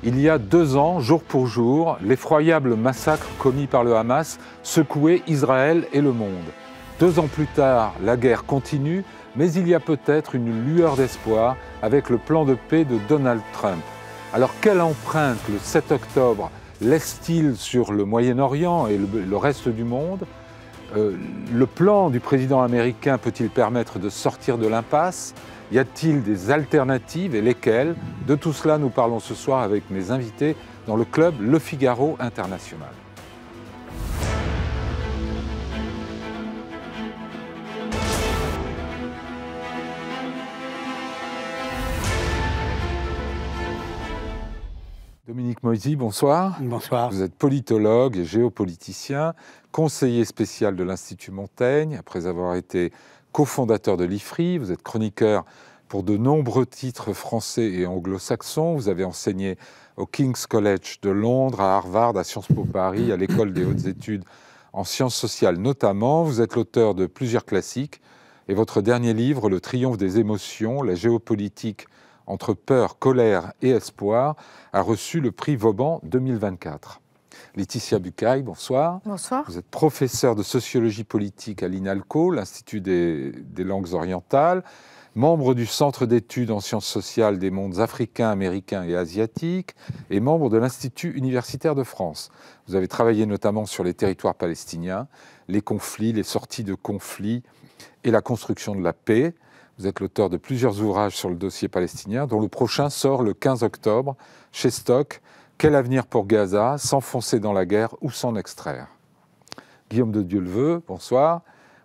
Il y a 2 ans, jour pour jour, l'effroyable massacre commis par le Hamas secouait Israël et le monde. 2 ans plus tard, la guerre continue, mais il y a peut-être une lueur d'espoir avec le plan de paix de Donald Trump. Alors quelle empreinte le 7 octobre laisse-t-il sur le Moyen-Orient et le reste du monde? Le plan du président américain peut-il permettre de sortir de l'impasse? Y a-t-il des alternatives et lesquelles? De tout cela, nous parlons ce soir avec mes invités dans le club Le Figaro International. Dominique Moisy, bonsoir. Bonsoir. Vous êtes politologue et géopoliticien, conseiller spécial de l'Institut Montaigne, après avoir été cofondateur de l'IFRI. Vous êtes chroniqueur pour de nombreux titres français et anglo-saxons. Vous avez enseigné au King's College de Londres, à Harvard, à Sciences Po Paris, à l'École des hautes études en sciences sociales notamment. Vous êtes l'auteur de plusieurs classiques et votre dernier livre, Le triomphe des émotions, la géopolitique entre peur, colère et espoir, a reçu le prix Vauban 2024. Laetitia Bucaille, bonsoir. Bonsoir. Vous êtes professeure de sociologie politique à l'INALCO, l'Institut des langues orientales, membre du Centre d'études en sciences sociales des mondes africains, américains et asiatiques, et membre de l'Institut universitaire de France. Vous avez travaillé notamment sur les territoires palestiniens, les conflits, les sorties de conflits et la construction de la paix. Vous êtes l'auteur de plusieurs ouvrages sur le dossier palestinien, dont le prochain sort le 15 octobre chez Stock. Quel avenir pour Gaza? S'enfoncer dans la guerre ou s'en extraire? Guillaume de Dieuleveux, bonsoir.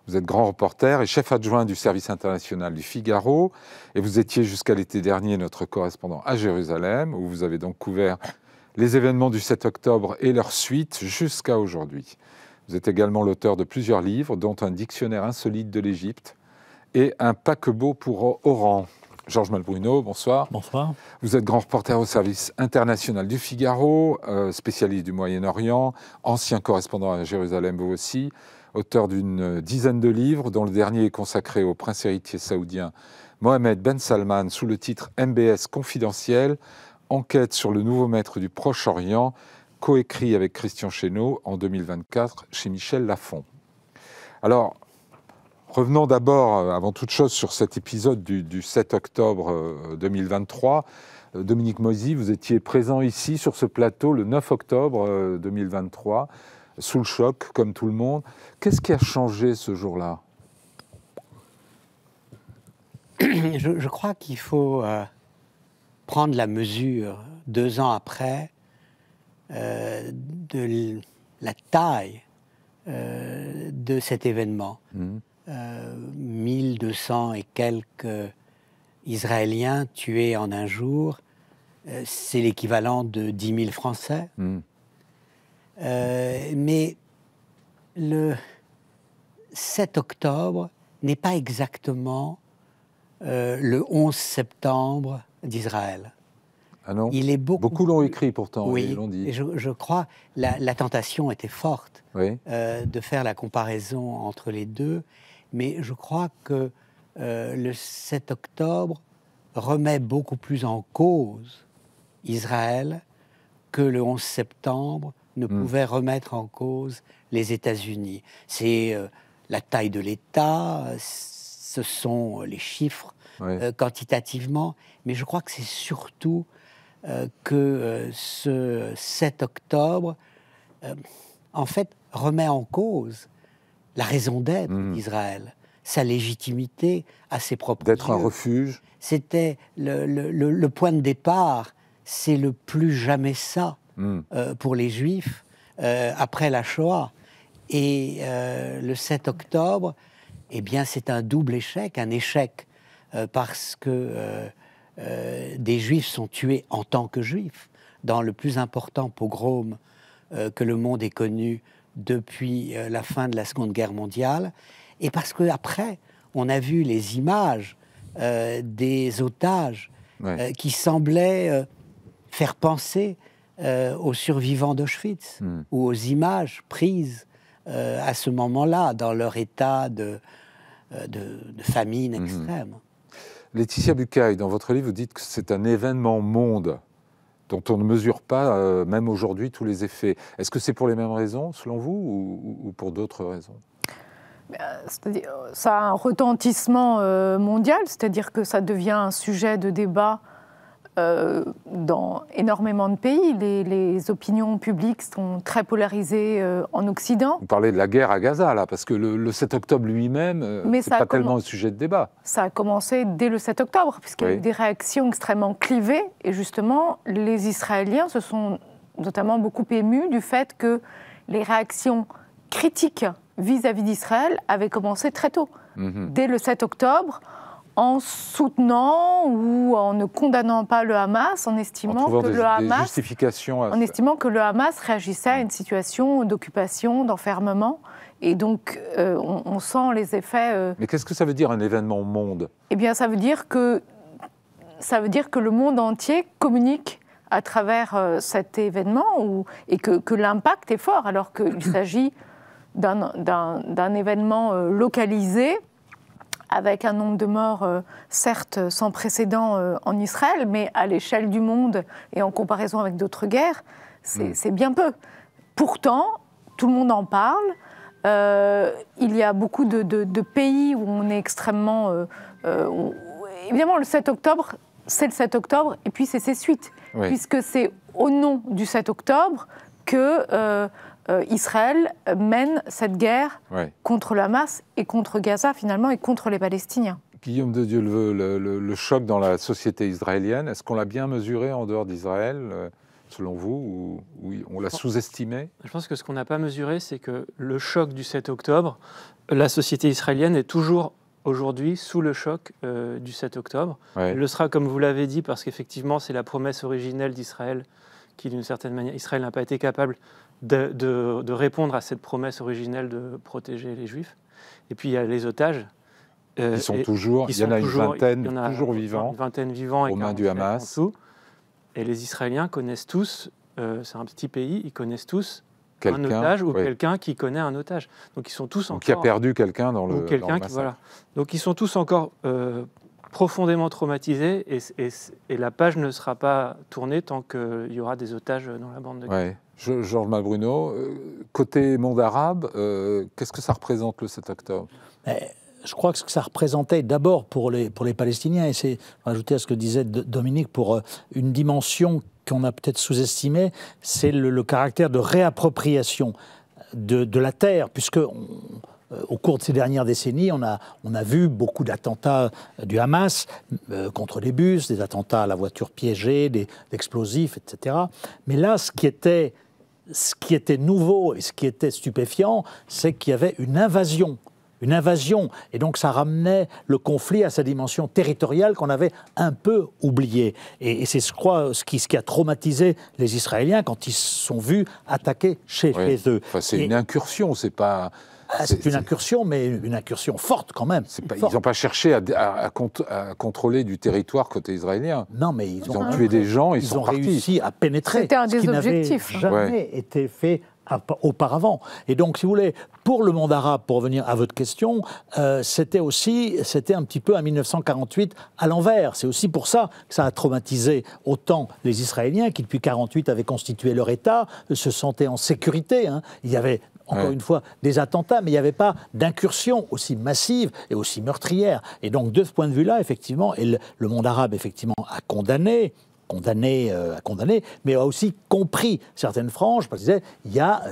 Vous êtes grand reporter et chef adjoint du service international du Figaro. Et vous étiez jusqu'à l'été dernier notre correspondant à Jérusalem, où vous avez donc couvert les événements du 7 octobre et leur suite jusqu'à aujourd'hui. Vous êtes également l'auteur de plusieurs livres, dont un dictionnaire insolite de l'Égypte et un paquebot pour Oran. Georges Malbruno, bonsoir. Bonsoir. Vous êtes grand reporter au service international du Figaro, spécialiste du Moyen-Orient, ancien correspondant à Jérusalem vous aussi, auteur d'une dizaine de livres, dont le dernier est consacré au prince héritier saoudien Mohammed Ben Salman sous le titre MBS confidentiel, enquête sur le nouveau maître du Proche-Orient, coécrit avec Christian Chesneau en 2024 chez Michel Lafon. Alors, revenons d'abord, avant toute chose, sur cet épisode du 7 octobre 2023. Dominique Moisy, vous étiez présent ici, sur ce plateau, le 9 octobre 2023, sous le choc, comme tout le monde. Qu'est-ce qui a changé ce jour-là? Je crois qu'il faut prendre la mesure, 2 ans après, de la taille de cet événement. 1200 et quelques Israéliens tués en un jour, c'est l'équivalent de 10 000 Français. Mais le 7 octobre n'est pas exactement le 11 septembre d'Israël. Ah non. Il est beaucoup l'ont écrit pourtant, oui, ils l'ont dit. Et je crois la tentation était forte de faire la comparaison entre les deux, mais je crois que le 7 octobre remet beaucoup plus en cause Israël que le 11 septembre ne pouvait remettre en cause les États-Unis. C'est la taille de l'État, ce sont les chiffres quantitativement, mais je crois que c'est surtout que ce 7 octobre, en fait, remet en cause la raison d'être d'Israël, sa légitimité à ses propres yeux. D'être un refuge. C'était le point de départ, c'est le plus jamais ça pour les Juifs après la Shoah. Et le 7 octobre, eh bien, c'est un double échec, un échec parce que des Juifs sont tués en tant que Juifs dans le plus important pogrom que le monde ait connu depuis la fin de la Seconde Guerre mondiale, et parce qu'après, on a vu les images des otages qui semblaient faire penser aux survivants d'Auschwitz ou aux images prises à ce moment-là dans leur état de famine extrême. Laetitia Bucaille, dans votre livre, vous dites que c'est un événement monde dont on ne mesure pas, même aujourd'hui, tous les effets. Est-ce que c'est pour les mêmes raisons, selon vous, ou pour d'autres raisons? C'est-à-dire, ça a un retentissement mondial, c'est-à-dire que ça devient un sujet de débat dans énormément de pays. Les opinions publiques sont très polarisées en Occident. Vous parlez de la guerre à Gaza, là, parce que le 7 octobre lui-même, c'est pas tellement un sujet de débat. Ça a commencé dès le 7 octobre, puisqu'il y a eu des réactions extrêmement clivées. Et justement, les Israéliens se sont notamment beaucoup émus du fait que les réactions critiques vis-à-vis d'Israël avaient commencé très tôt. Dès le 7 octobre, en soutenant ou en ne condamnant pas le Hamas, en estimant que le Hamas réagissait à une situation d'occupation, d'enfermement. Et donc, on sent les effets... Mais qu'est-ce que ça veut dire, un événement monde? Eh bien, ça veut dire que le monde entier communique à travers cet événement et que l'impact est fort, alors qu'il s'agit d'un événement localisé, avec un nombre de morts, certes, sans précédent en Israël, mais à l'échelle du monde et en comparaison avec d'autres guerres, c'est bien peu. Pourtant, tout le monde en parle. Il y a beaucoup de pays où on est extrêmement... évidemment, le 7 octobre, c'est le 7 octobre, et puis c'est ses suites. Puisque c'est au nom du 7 octobre que... Israël mène cette guerre contre le Hamas et contre Gaza, finalement, et contre les Palestiniens. Guillaume de Dieuleveux, le choc dans la société israélienne, est-ce qu'on l'a bien mesuré en dehors d'Israël, selon vous, ou on l'a sous-estimé? Je pense que ce qu'on n'a pas mesuré, c'est que le choc du 7 octobre, la société israélienne est toujours aujourd'hui sous le choc du 7 octobre. Elle le sera, comme vous l'avez dit, parce qu'effectivement, c'est la promesse originelle d'Israël qui, d'une certaine manière, Israël n'a pas été capable de répondre à cette promesse originelle de protéger les Juifs. Et puis il y a les otages. Ils sont toujours, il y en a une vingtaine, toujours vivants, une vingtaine vivants aux mains du Hamas. Et les Israéliens connaissent tous, c'est un petit pays, ils connaissent tous un otage ou quelqu'un qui connaît un otage. Donc ils sont tous encore... Qui a perdu quelqu'un dans le massacre. Voilà. Donc ils sont tous encore profondément traumatisés et la page ne sera pas tournée tant qu'il y aura des otages dans la bande de Gaza. Georges Malbruno, côté monde arabe, qu'est-ce que ça représente le 7 octobre? Je crois que ce que ça représentait d'abord pour les Palestiniens, et c'est rajouter à ce que disait Dominique, pour une dimension qu'on a peut-être sous-estimée, c'est le caractère de réappropriation de la terre, puisque au cours de ces dernières décennies, on a vu beaucoup d'attentats du Hamas contre des bus, des attentats à la voiture piégée, des explosifs, etc. Mais là, ce qui était nouveau et ce qui était stupéfiant, c'est qu'il y avait une invasion. Et donc ça ramenait le conflit à sa dimension territoriale qu'on avait un peu oubliée. Et c'est, je crois, ce qui a traumatisé les Israéliens quand ils se sont vus attaquer chez eux. Enfin, c'est une incursion, c'est pas... C'est une incursion, mais une incursion forte quand même. Ils n'ont pas cherché à contrôler du territoire côté israélien. Non, mais ils ont tué des gens, ils sont partis. Réussi à pénétrer. C'était un des objectifs. Ce qui n'avait jamais été fait auparavant. Et donc, si vous voulez, pour le monde arabe, pour revenir à votre question, c'était un petit peu un 1948 à l'envers. C'est aussi pour ça que ça a traumatisé autant les Israéliens qui, depuis 1948, avaient constitué leur État, se sentaient en sécurité. Il y avait encore une fois, des attentats, mais il n'y avait pas d'incursion aussi massive et aussi meurtrière. Et donc, de ce point de vue-là, effectivement, et le monde arabe, effectivement, a condamné, mais a aussi compris certaines franges, parce que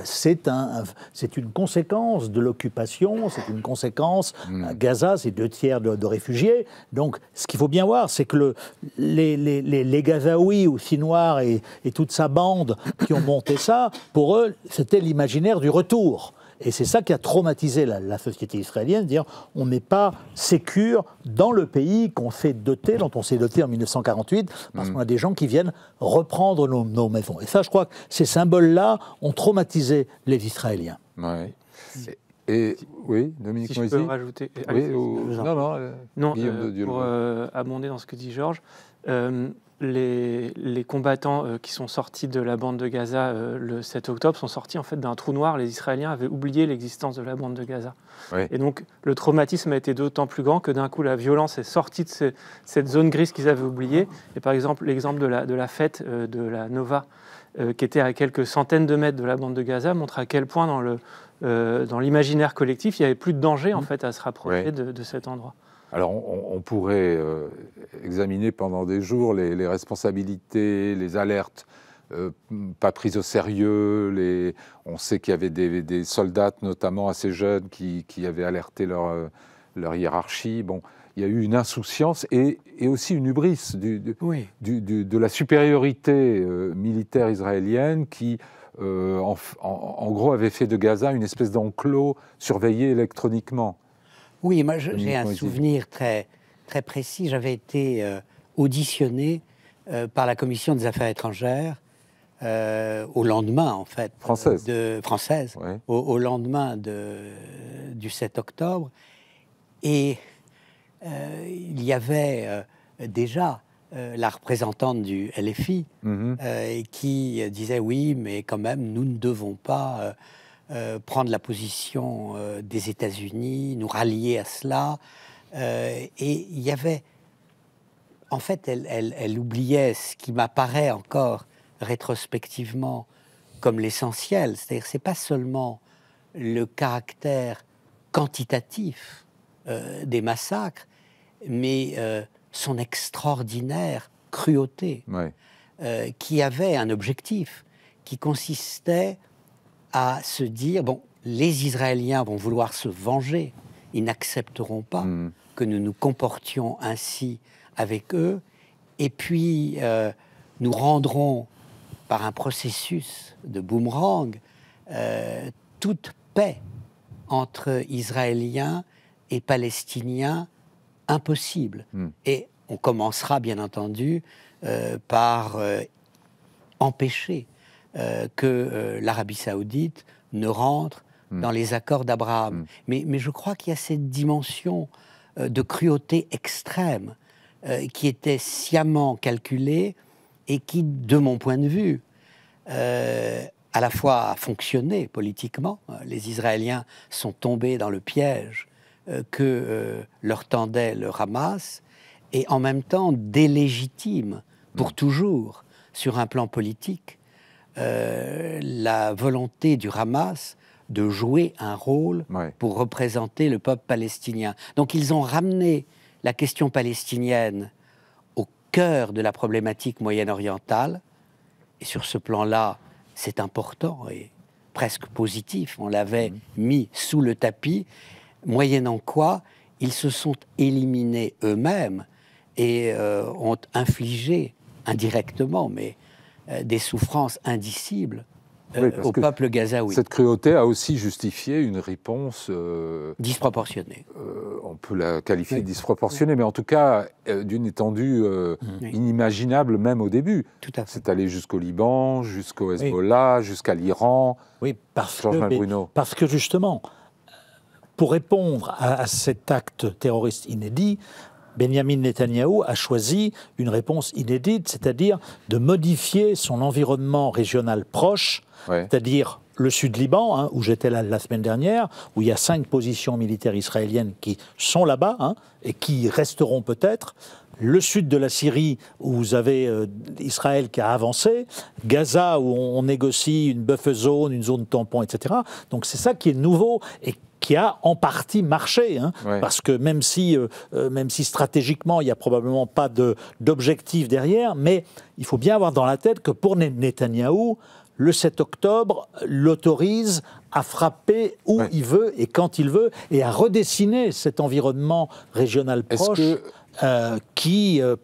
c'est une conséquence de l'occupation, c'est une conséquence, Gaza, c'est 2/3 de réfugiés. Donc, ce qu'il faut bien voir, c'est que les Gazaouis aussi noirs et toute sa bande qui ont monté ça, pour eux, c'était l'imaginaire du retour. Et c'est ça qui a traumatisé la société israélienne, dire on n'est pas sécure dans le pays dont on s'est doté en 1948, parce qu'on a des gens qui viennent reprendre nos maisons. Et ça, je crois que ces symboles-là ont traumatisé les Israéliens. Oui. Et oui, Dominique Moïse. Si je peux rajouter. Oui, non, pour abonder dans ce que dit Georges. les combattants qui sont sortis de la bande de Gaza le 7 octobre sont sortis en fait d'un trou noir. Les Israéliens avaient oublié l'existence de la bande de Gaza. Oui. Et donc le traumatisme a été d'autant plus grand que d'un coup la violence est sortie de cette zone grise qu'ils avaient oubliée. Et par exemple, l'exemple de la fête de la Nova, qui était à quelques centaines de mètres de la bande de Gaza, montre à quel point dans l'imaginaire collectif, il n'y avait plus de danger en fait à se rapprocher de cet endroit. Alors, on pourrait examiner pendant des jours les responsabilités, les alertes pas prises au sérieux. On sait qu'il y avait des soldats, notamment assez jeunes, qui avaient alerté leur hiérarchie. Bon, il y a eu une insouciance et aussi une hubris de la supériorité militaire israélienne qui, en gros, avait fait de Gaza une espèce d'enclos surveillé électroniquement. Oui, moi j'ai un souvenir très, très précis. J'avais été auditionné par la Commission des Affaires étrangères au lendemain, en fait. Française. Ouais. Au lendemain du 7 octobre. Et il y avait déjà la représentante du LFI qui disait oui, mais quand même, nous ne devons pas... prendre la position des États-Unis, nous rallier à cela. Et il y avait... En fait, elle oubliait ce qui m'apparaît encore rétrospectivement comme l'essentiel. C'est-à-dire que ce n'est pas seulement le caractère quantitatif des massacres, mais son extraordinaire cruauté, qui avait un objectif, qui consistait à se dire, bon, les Israéliens vont vouloir se venger, ils n'accepteront pas que nous nous comportions ainsi avec eux, et puis nous rendrons, par un processus de boomerang, toute paix entre Israéliens et Palestiniens impossible. Et on commencera, bien entendu, par empêcher que l'Arabie saoudite ne rentre dans les accords d'Abraham. Mais je crois qu'il y a cette dimension de cruauté extrême qui était sciemment calculée et qui, de mon point de vue, à la fois a fonctionné politiquement. Les Israéliens sont tombés dans le piège que leur tendait le Hamas, et en même temps délégitime pour toujours, sur un plan politique, la volonté du Hamas de jouer un rôle pour représenter le peuple palestinien. Donc ils ont ramené la question palestinienne au cœur de la problématique moyen-orientale, et sur ce plan-là, c'est important et presque positif. On l'avait mis sous le tapis, moyennant quoi ils se sont éliminés eux-mêmes et ont infligé indirectement, mais des souffrances indicibles au peuple gazaoui. Cette cruauté a aussi justifié une réponse... disproportionnée. On peut la qualifier de disproportionnée, mais en tout cas d'une étendue inimaginable même au début. Tout à fait. C'est allé jusqu'au Liban, jusqu'au Hezbollah, jusqu'à l'Iran. Oui, parce que justement, pour répondre à cet acte terroriste inédit, Benjamin Netanyahou a choisi une réponse inédite, c'est-à-dire de modifier son environnement régional proche, c'est-à-dire le Sud-Liban, où j'étais là la semaine dernière, où il y a 5 positions militaires israéliennes qui sont là-bas et qui resteront peut-être, le sud de la Syrie, où vous avez Israël qui a avancé, Gaza, où on négocie une buffer zone, une zone tampon, etc. Donc c'est ça qui est nouveau et qui a en partie marché, parce que même si stratégiquement il n'y a probablement pas d'objectif derrière, mais il faut bien avoir dans la tête que pour Netanyahou, le 7 octobre l'autorise à frapper où il veut et quand il veut, et à redessiner cet environnement régional proche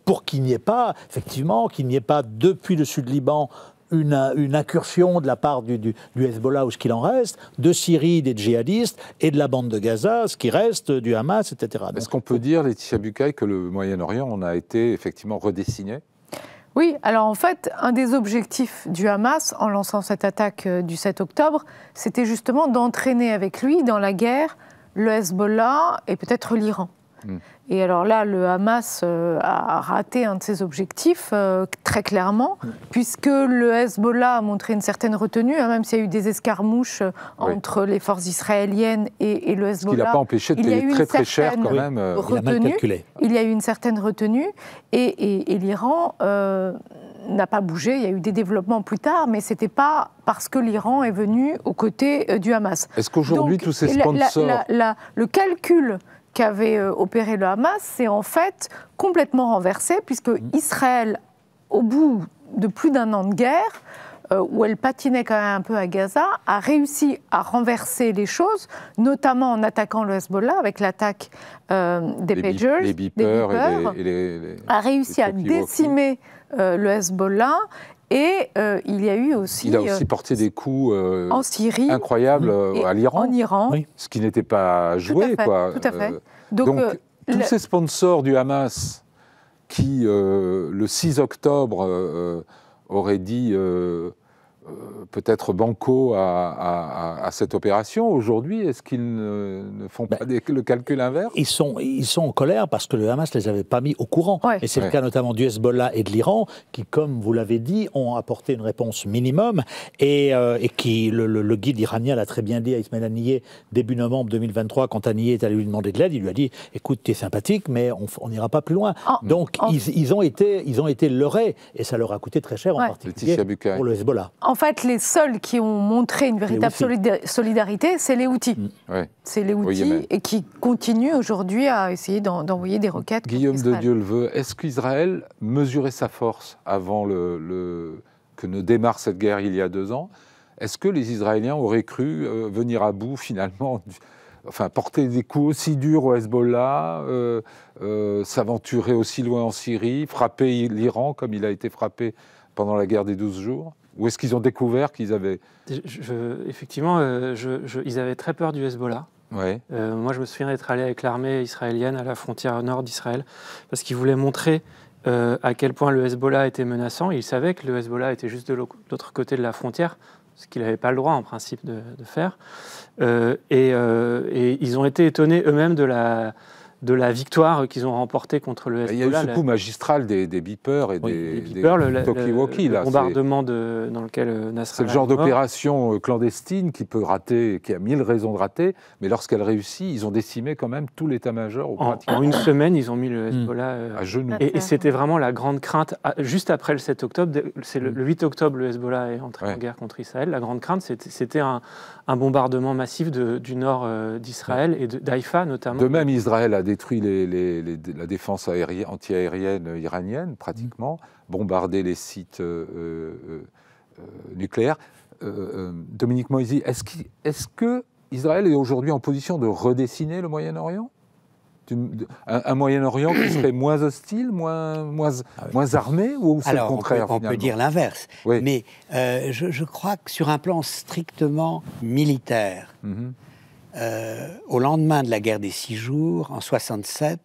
pour qu'il n'y ait pas, effectivement, depuis le Sud-Liban une incursion de la part du Hezbollah ou ce qu'il en reste, de Syrie, des djihadistes, et de la bande de Gaza, ce qui reste, du Hamas, etc. Est-ce qu'on peut dire, Laetitia Bucaille, que le Moyen-Orient en a été effectivement redessiné ? Oui, alors en fait, un des objectifs du Hamas, en lançant cette attaque du 7 octobre, c'était justement d'entraîner avec lui dans la guerre le Hezbollah et peut-être l'Iran. Et alors là, le Hamas a raté un de ses objectifs, très clairement, puisque le Hezbollah a montré une certaine retenue, même s'il y a eu des escarmouches entre les forces israéliennes et le Hezbollah. Ce qui ne l'a pas empêché de payer très très cher quand même. Il a mal calculé. Il y a eu une certaine retenue, et l'Iran n'a pas bougé. Il y a eu des développements plus tard, mais ce n'était pas parce que l'Iran est venu aux côtés du Hamas. Est-ce qu'aujourd'hui, tous ces sponsors... Le calcul qu'avait opéré le Hamas, c'est en fait complètement renversé, puisque Israël, au bout de plus d'1 an de guerre, où elle patinait quand même un peu à Gaza, a réussi à renverser les choses, notamment en attaquant le Hezbollah avec l'attaque des pagers, les beepers a réussi à décimer le Hezbollah. Et il y a eu aussi... Il a aussi porté des coups en Syrie, incroyables à l'Iran. En Iran. Ce qui n'était pas joué. Tout à fait. Donc tous ces sponsors du Hamas qui, le 6 octobre, auraient dit peut-être banco à cette opération, aujourd'hui, est-ce qu'ils ne font pas le calcul inverse ? Ils sont en colère parce que le Hamas ne les avait pas mis au courant. Et c'est le cas notamment du Hezbollah et de l'Iran, qui, comme vous l'avez dit, ont apporté une réponse minimum, et qui, le guide iranien l'a très bien dit à Ismaël Haniyeh, début novembre 2023, quand Haniyeh est allé lui demander de l'aide, il lui a dit « Écoute, tu es sympathique, mais on n'ira pas plus loin ». Donc ils ont été leurrés, et ça leur a coûté très cher, en particulier pour le Hezbollah. En fait, les seuls qui ont montré une véritable solidarité, c'est les Houthis. C'est les Houthis et qui continuent aujourd'hui à essayer d'envoyer des roquettes. Guillaume de Dieu-le-Veut, est-ce qu'Israël mesurait sa force avant que ne démarre cette guerre il y a 2 ans ? Est-ce que les Israéliens auraient cru venir à bout finalement, porter des coups aussi durs au Hezbollah, s'aventurer aussi loin en Syrie, frapper l'Iran comme il a été frappé pendant la guerre des 12 jours ? Ou est-ce qu'ils ont découvert qu'ils avaient... Effectivement, ils avaient très peur du Hezbollah. Moi, je me souviens d'être allé avec l'armée israélienne à la frontière nord d'Israël, parce qu'ils voulaient montrer à quel point le Hezbollah était menaçant. Ils savaient que le Hezbollah était juste de l'autre côté de la frontière, ce qu'il n'avait pas le droit, en principe, de faire. Et ils ont été étonnés eux-mêmes de la victoire qu'ils ont remportée contre le Hezbollah. Il y a eu ce coup magistral des beepers et des talkie-walkie. Le bombardement dans lequel Nasrallah... C'est le genre d'opération clandestine qui peut rater, qui a 1000 raisons de rater, mais lorsqu'elle réussit, ils ont décimé quand même tout l'état-major. En une semaine, ils ont mis le Hezbollah à genoux. Et c'était vraiment la grande crainte. Juste après le 7 octobre, c'est le 8 octobre, le Hezbollah est entré en guerre contre Israël. La grande crainte, c'était un bombardement massif du nord d'Israël et d'Haïfa notamment. De même, Israël a détruit la défense anti-aérienne iranienne, pratiquement, bombardé les sites nucléaires. Dominique Moïsi, est-ce que Israël est aujourd'hui en position de redessiner le Moyen-Orient ? Un Moyen-Orient qui serait moins hostile, moins armé, ou c'est le contraire on peut dire l'inverse. Mais je crois que sur un plan strictement militaire, au lendemain de la guerre des 6 jours, en 1967,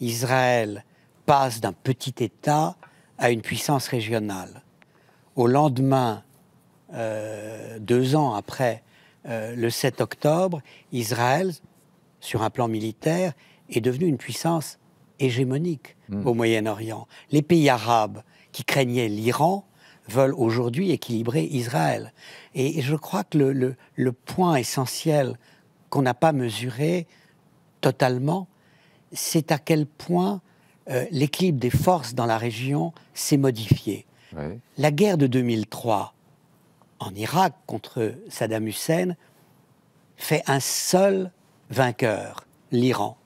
Israël passe d'un petit État à une puissance régionale. Au lendemain, 2 ans après le 7 octobre, Israël, sur un plan militaire, est devenu une puissance hégémonique au Moyen-Orient. Les pays arabes qui craignaient l'Iran veulent aujourd'hui équilibrer Israël. Et je crois que le point essentiel qu'on n'a pas mesuré totalement, c'est à quel point l'équilibre des forces dans la région s'est modifié. La guerre de 2003 en Irak contre Saddam Hussein fait un seul vainqueur, l'Iran.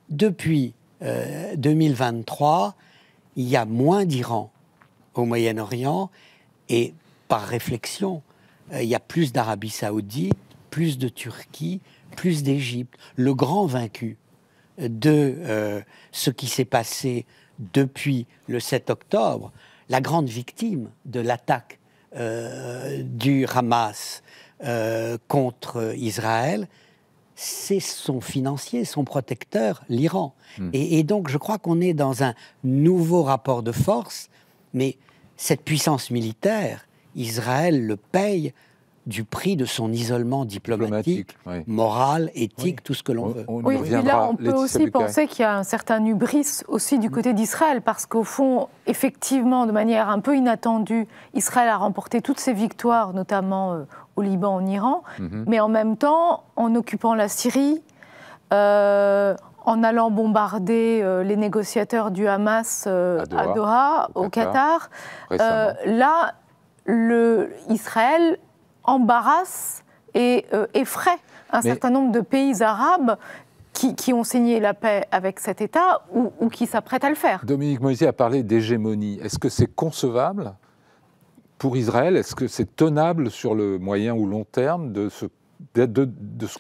Depuis 2023, il y a moins d'Iran au Moyen-Orient et par réflexion, il y a plus d'Arabie Saoudite, plus de Turquie, plus d'Égypte. Le grand vaincu de ce qui s'est passé depuis le 7 octobre, la grande victime de l'attaque du Hamas contre Israël, c'est son financier, son protecteur, l'Iran. Et donc, je crois qu'on est dans un nouveau rapport de force, mais cette puissance militaire, Israël le paye du prix de son isolement diplomatique, moral, éthique, tout ce que l'on veut. Oui, et là, on peut aussi penser qu'il y a un certain hubris aussi du côté d'Israël, parce qu'au fond, effectivement, de manière un peu inattendue, Israël a remporté toutes ses victoires, notamment au Liban, en Iran, mais en même temps, en occupant la Syrie, en allant bombarder les négociateurs du Hamas à Doha, au Qatar, là, Israël embarrasse et effraie un certain nombre de pays arabes qui ont signé la paix avec cet État ou qui s'apprêtent à le faire. Dominique Moïse a parlé d'hégémonie. Est-ce que c'est concevable pour Israël? Est-ce que c'est tenable sur le moyen ou long terme de se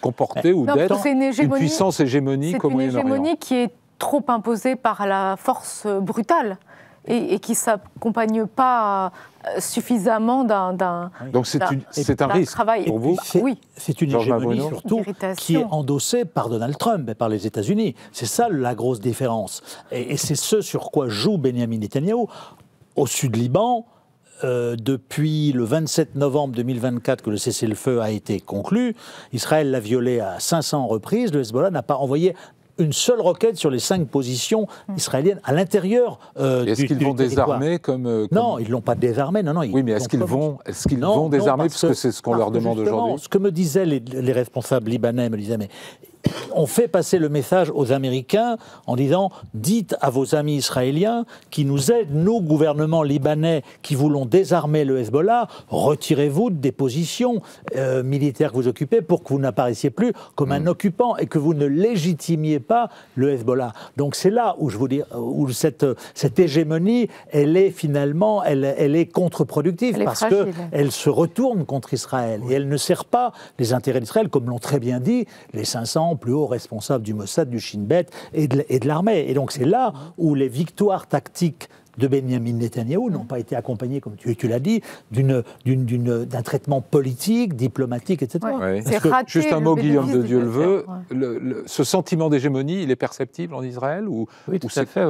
comporter ou d'être une puissance hégémonique au Moyen-Orient? C'est une hégémonie qui est trop imposée par la force brutale et qui ne s'accompagne pas suffisamment d'un Donc c'est un risque travail. Pour vous? Oui. C'est une hégémonie surtout qui est endossée par Donald Trump et par les États-Unis. C'est ça la grosse différence. Et c'est ce sur quoi joue Benyamin Netanyahou. Au Sud-Liban, depuis le 27 novembre 2024 que le cessez-le-feu a été conclu, Israël l'a violé à 500 reprises, le Hezbollah n'a pas envoyé une seule roquette sur les 5 positions israéliennes à l'intérieur du territoire. Est-ce qu'ils vont désarmer comme... Non, ils ne l'ont pas désarmé, non. Oui, mais est-ce qu'ils vont désarmer, parce que c'est ce qu'on leur demande aujourd'hui? Ce que me disaient les responsables libanais, me disaient, mais on fait passer le message aux Américains en disant « Dites à vos amis israéliens qui nous aident, nous, gouvernements libanais, qui voulons désarmer le Hezbollah, retirez-vous des positions militaires que vous occupez pour que vous n'apparaissiez plus comme un occupant et que vous ne légitimiez pas le Hezbollah. » Donc c'est là où je vous dis, où cette hégémonie, elle est finalement, elle est contre-productive parce qu'elle se retourne contre Israël et elle ne sert pas les intérêts d'Israël, comme l'ont très bien dit les 500 plus hauts responsables du Mossad, du Shin Bet et de l'armée. Et donc c'est là où les victoires tactiques de Benyamin Netanyahou n'ont pas été accompagnées, comme tu l'as dit, d'un traitement politique, diplomatique, etc. Ouais. Juste un mot, Guillaume de Dieu le veut. Ce sentiment d'hégémonie, il est perceptible en Israël Oui, tout à fait.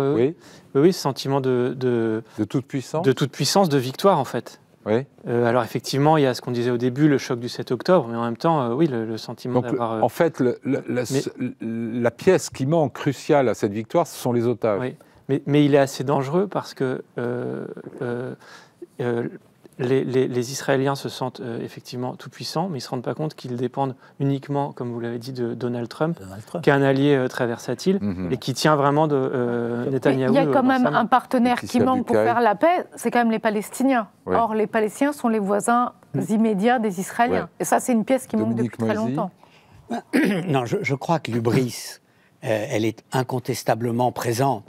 Oui, ce sentiment de toute puissance. De toute puissance, de victoire, en fait. Oui. Alors effectivement, il y a ce qu'on disait au début, le choc du 7 octobre, mais en même temps, oui, le sentiment d'avoir... En fait, la pièce qui manque cruciale à cette victoire, ce sont les otages. Oui. Mais il est assez dangereux parce que les Israéliens se sentent effectivement tout-puissants, mais ils ne se rendent pas compte qu'ils dépendent uniquement, comme vous l'avez dit, de Donald Trump. Qui est un allié très versatile et qui tient vraiment de Netanyahou. Il y a quand même un partenaire qui manque pour faire la paix, c'est quand même les Palestiniens. Ouais. Or, les Palestiniens sont les voisins immédiats des Israéliens. Ouais. Et ça, c'est une pièce qui manque depuis très longtemps. Non, je crois que l'hubris, elle est incontestablement présente.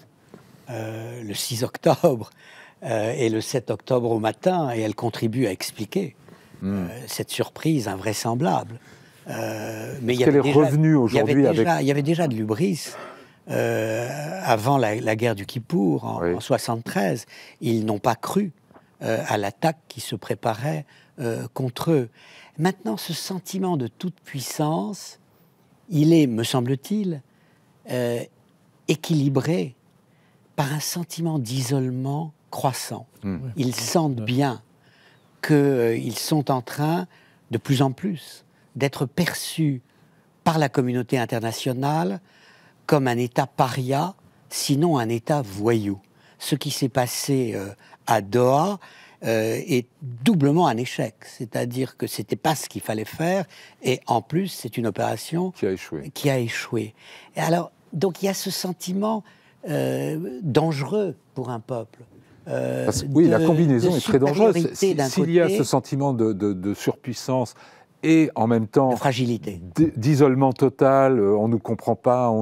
Le 6 octobre et le 7 octobre au matin, et elle contribue à expliquer cette surprise invraisemblable. Mais il y avait revenue aujourd'hui il y avait déjà de l'hubris avant la guerre du Kippour, en 73. Ils n'ont pas cru à l'attaque qui se préparait contre eux. Maintenant, ce sentiment de toute puissance, il est, me semble-t-il, équilibré par un sentiment d'isolement croissant. Ils sentent bien qu'ils sont en train, de plus en plus, d'être perçus par la communauté internationale comme un État paria, sinon un État voyou. Ce qui s'est passé à Doha est doublement un échec. C'est-à-dire que ce n'était pas ce qu'il fallait faire, et en plus, c'est une opération qui a échoué. Et alors, donc il y a ce sentiment dangereux pour un peuple. Oui, la combinaison est très dangereuse. S'il y a ce sentiment de surpuissance et en même temps de fragilité, d'isolement total, on ne nous comprend pas,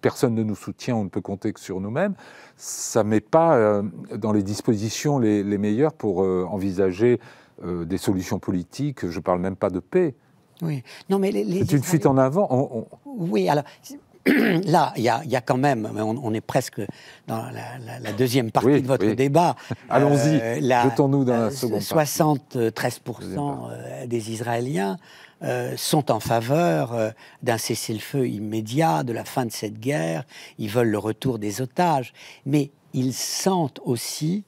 personne ne nous soutient, on ne peut compter que sur nous-mêmes, ça ne met pas dans les dispositions les meilleures pour envisager des solutions politiques. Je ne parle même pas de paix. Oui. Non, mais c'est une fuite en avant. Oui, alors... Là, il y a quand même, on est presque dans la deuxième partie de votre débat. Allons-y, jetons-nous dans la seconde partie. 73% des Israéliens sont en faveur d'un cessez-le-feu immédiat, de la fin de cette guerre. Ils veulent le retour des otages. Mais ils sentent aussi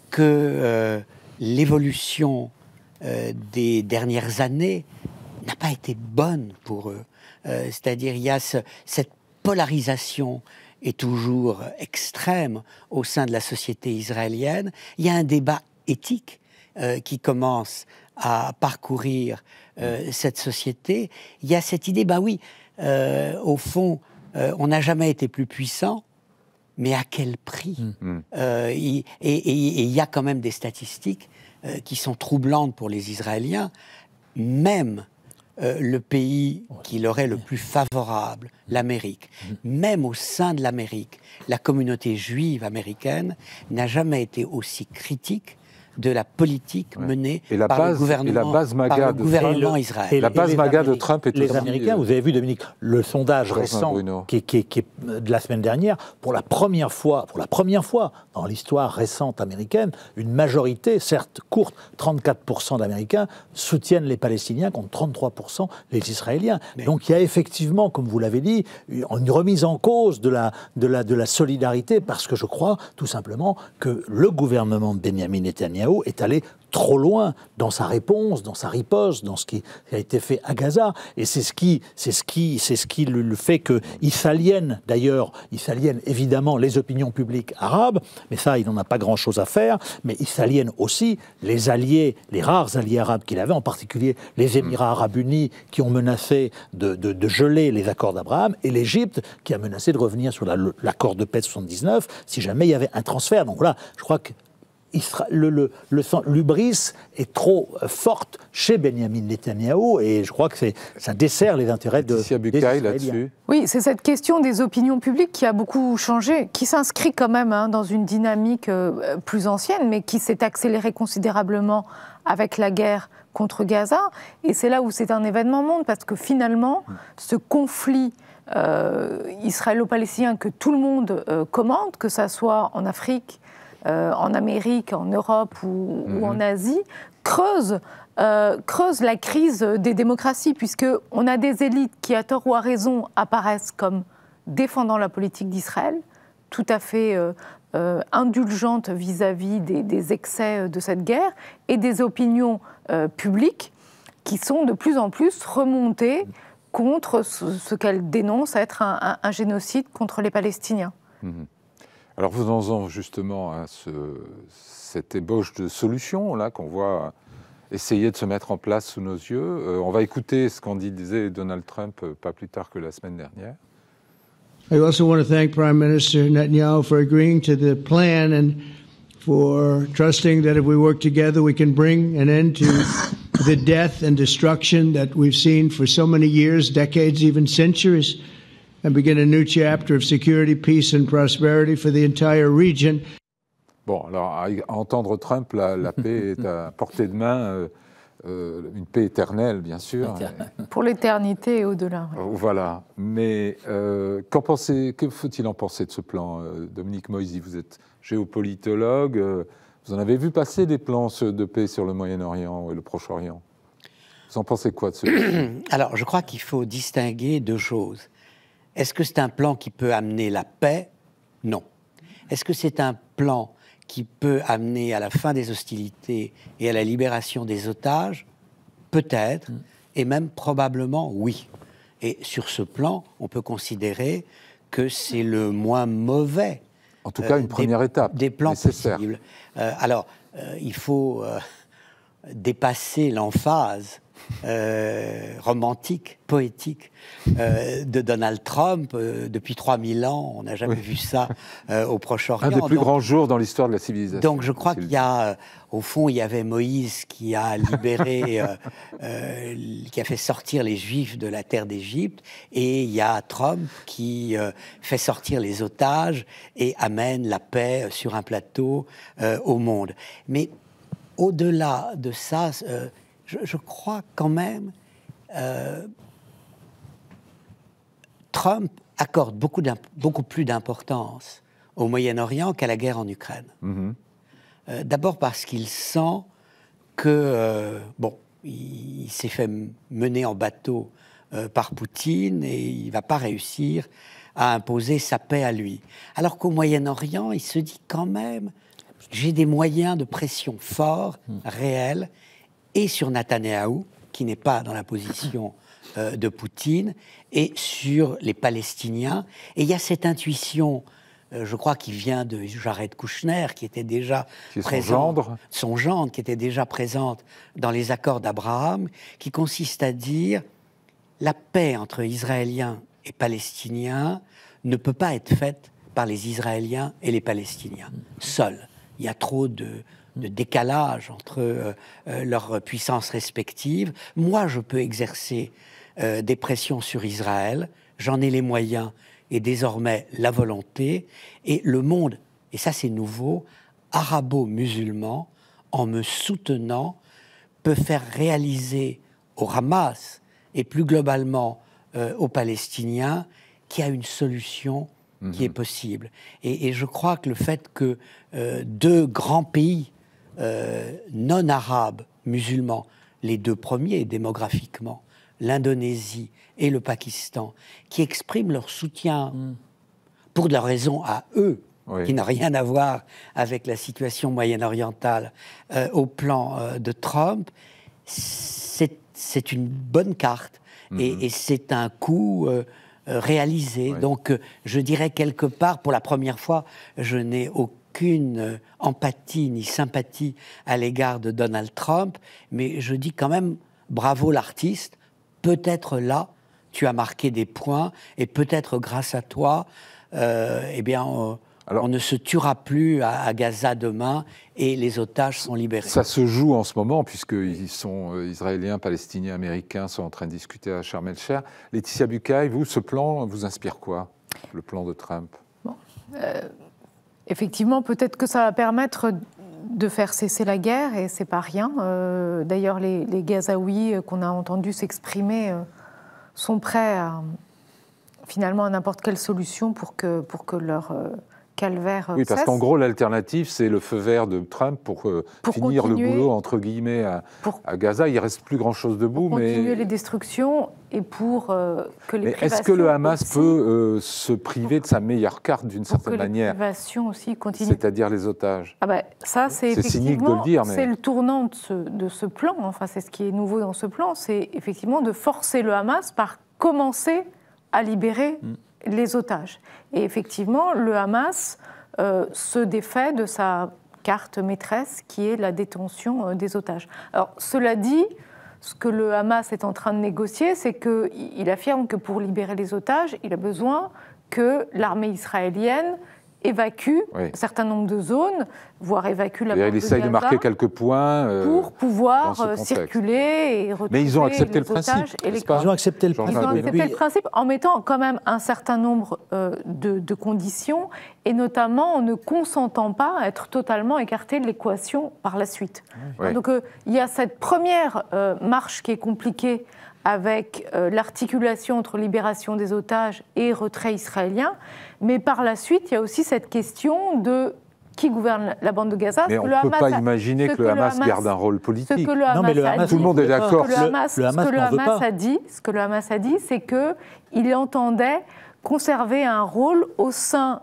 que l'évolution des dernières années n'a pas été bonne pour eux. C'est-à-dire, il y a cette polarisation est toujours extrême au sein de la société israélienne. Il y a un débat éthique qui commence à parcourir cette société. Il y a cette idée, au fond, on n'a jamais été plus puissant, mais à quel prix et il y a quand même des statistiques qui sont troublantes pour les Israéliens. Même le pays qui leur est le plus favorable, l'Amérique, même au sein de l'Amérique, la communauté juive américaine n'a jamais été aussi critique de la politique menée par le gouvernement Israël. La base MAGA de Trump est les aussi... Américains, vous avez vu, Dominique, le sondage récent qui est de la semaine dernière, pour la première fois dans l'histoire récente américaine, une majorité, certes courte, 34% d'Américains soutiennent les Palestiniens contre 33% les Israéliens. Donc il y a effectivement, comme vous l'avez dit, une remise en cause de la solidarité, parce que je crois tout simplement que le gouvernement de Benyamin Netanyahou est allé trop loin dans sa réponse, dans sa riposte, dans ce qui a été fait à Gaza. Et c'est ce qui le fait qu'il s'aliène, d'ailleurs, il s'aliène évidemment les opinions publiques arabes, mais ça, il n'en a pas grand-chose à faire, mais il s'aliène aussi les alliés, les rares alliés arabes qu'il avait, en particulier les Émirats arabes unis qui ont menacé de geler les accords d'Abraham, et l'Égypte qui a menacé de revenir sur l'accord de paix de 79 si jamais il y avait un transfert. Donc voilà, je crois que l'hubris est trop forte chez Benyamin Netanyahou, et je crois que ça dessert les intérêts des Israéliens. là-dessus. Oui, c'est cette question des opinions publiques qui a beaucoup changé, qui s'inscrit quand même dans une dynamique plus ancienne, mais qui s'est accélérée considérablement avec la guerre contre Gaza. Et c'est là où c'est un événement monde, parce que finalement, ce conflit israélo-palestinien que tout le monde commente, que ça soit en Afrique, en Amérique, en Europe ou en Asie, creuse la crise des démocraties, puisqu'on a des élites qui, à tort ou à raison, apparaissent comme défendant la politique d'Israël, tout à fait indulgentes vis-à-vis des excès de cette guerre, et des opinions publiques qui sont de plus en plus remontées contre ce qu'elles dénoncent être un génocide contre les Palestiniens. Alors venons-en justement à cette ébauche de solutions là qu'on voit essayer de se mettre en place sous nos yeux. On va écouter ce qu'en disait Donald Trump pas plus tard que la semaine dernière. I also want to thank Prime Minister Netanyahu for agreeing to the plan and for trusting that if we work together we can bring an end to the death and destruction that we've seen for so many years, decades, even centuries, and begin a new chapter of security, peace and prosperity for the entire region. Bon, alors à entendre Trump, la paix est à portée de main, une paix éternelle, bien sûr. Pour l'éternité et au-delà. Voilà. Mais que faut-il en penser de ce plan, Dominique Moïsi? Vous êtes géopolitologue, vous en avez vu passer des plans de paix sur le Moyen-Orient et le Proche-Orient. Vous en pensez quoi de ce plan? Alors, je crois qu'il faut distinguer deux choses. Est-ce que c'est un plan qui peut amener la paix? Non. Est-ce que c'est un plan qui peut amener à la fin des hostilités et à la libération des otages? Peut-être, et même probablement oui. Et sur ce plan, on peut considérer que c'est le moins mauvais. En tout cas, une première étape des plans nécessaire. Possibles. Il faut dépasser l'emphase romantique, poétique de Donald Trump. Depuis 3000 ans, on n'a jamais vu ça au Proche-Orient. Un des plus grands jours dans l'histoire de la civilisation. Donc je crois qu'il y a, au fond, il y avait Moïse qui a libéré, qui a fait sortir les Juifs de la terre d'Égypte, et il y a Trump qui fait sortir les otages et amène la paix sur un plateau au monde. Mais au-delà de ça, je crois quand même Trump accorde beaucoup plus d'importance au Moyen-Orient qu'à la guerre en Ukraine. D'abord parce qu'il sent que, il s'est fait mener en bateau par Poutine et il ne va pas réussir à imposer sa paix à lui. Alors qu'au Moyen-Orient, il se dit quand même, j'ai des moyens de pression forts, réels, et sur Netanyahou, qui n'est pas dans la position de Poutine, et sur les Palestiniens. Et il y a cette intuition, je crois, qui vient de Jared Kushner, qui était déjà présente, son gendre, qui était déjà présente dans les accords d'Abraham, qui consiste à dire la paix entre Israéliens et Palestiniens ne peut pas être faite par les Israéliens et les Palestiniens seuls. Il y a trop de décalage entre leurs puissances respectives. Moi, je peux exercer des pressions sur Israël, j'en ai les moyens et désormais la volonté, et le monde, et ça c'est nouveau, arabo-musulman, en me soutenant, peut faire réaliser au Hamas et plus globalement aux Palestiniens qu'il y a une solution qui est possible. Et je crois que le fait que deux grands pays non arabes musulmans, les deux premiers démographiquement, l'Indonésie et le Pakistan, qui expriment leur soutien pour de raisons à eux, qui n'a rien à voir avec la situation moyen-orientale au plan de Trump, c'est une bonne carte et c'est un coup réalisé. Donc je dirais quelque part, pour la première fois, je n'ai aucune empathie ni sympathie à l'égard de Donald Trump, mais je dis quand même bravo l'artiste. Peut-être là, tu as marqué des points, et peut-être grâce à toi, on ne se tuera plus à Gaza demain, et les otages sont libérés. Ça se joue en ce moment, puisque Israéliens, Palestiniens, Américains sont en train de discuter à Sharm el-Sheikh. Laetitia Bucaille, vous, ce plan vous inspire quoi, le plan de Trump? Effectivement, peut-être que ça va permettre de faire cesser la guerre, et c'est pas rien. D'ailleurs, les Gazaouis qu'on a entendus s'exprimer sont prêts finalement à n'importe quelle solution pour que leur calvaire Oui, parce cesse. qu'en gros, l'alternative, c'est le feu vert de Trump pour finir le boulot, entre guillemets, à Gaza. Il ne reste plus grand-chose debout. Pour continuer les destructions et pour que les privations... Est-ce que le Hamas peut se priver de sa meilleure carte, d'une certaine manière? Les privations aussi continuent. C'est-à-dire les otages. Ça, c'est cynique de le dire, mais... c'est le tournant de ce plan. Enfin, c'est ce qui est nouveau dans ce plan. C'est effectivement de forcer le Hamas par commencer à libérer les otages. Et effectivement, le Hamas se défait de sa carte maîtresse, qui est la détention des otages. Alors, cela dit, ce que le Hamas est en train de négocier, c'est qu'il affirme que pour libérer les otages, il a besoin que l'armée israélienne évacue un certain nombre de zones, voire évacue la bande de Gaza. Il essaye de marquer quelques points pour pouvoir circuler et retrouver. Mais ils ont accepté le principe, n'est-ce pas ? Ils ont accepté le principe. Ils ont accepté le principe en mettant quand même un certain nombre de conditions, et notamment en ne consentant pas à être totalement écarté de l'équation par la suite. Oui. Donc il y a cette première marche qui est compliquée avec l'articulation entre libération des otages et retrait israélien. Mais par la suite, il y a aussi cette question de qui gouverne la bande de Gaza. Mais on ne peut pas imaginer que le Hamas garde un rôle politique. Tout le monde est d'accord. Ce que le Hamas a dit, c'est qu'il entendait conserver un rôle au sein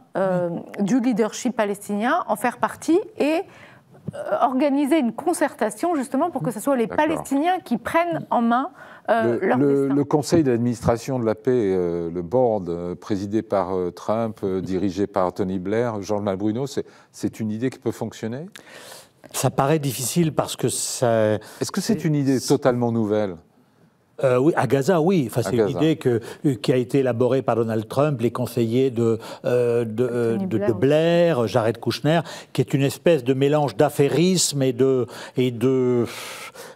du leadership palestinien, en faire partie et organiser une concertation justement pour que ce soit les Palestiniens qui prennent en main leur destin. Le conseil d'administration de la paix, le board présidé par Trump, dirigé par Tony Blair, Jean-Mal Bruno, c'est une idée qui peut fonctionner? Ça paraît difficile parce que ça... Est-ce que c'est une idée totalement nouvelle? Oui, à Gaza, oui. Enfin, c'est une idée qui a été élaborée par Donald Trump, les conseillers de Blair, Jared Kushner, qui est une espèce de mélange d'affairisme et de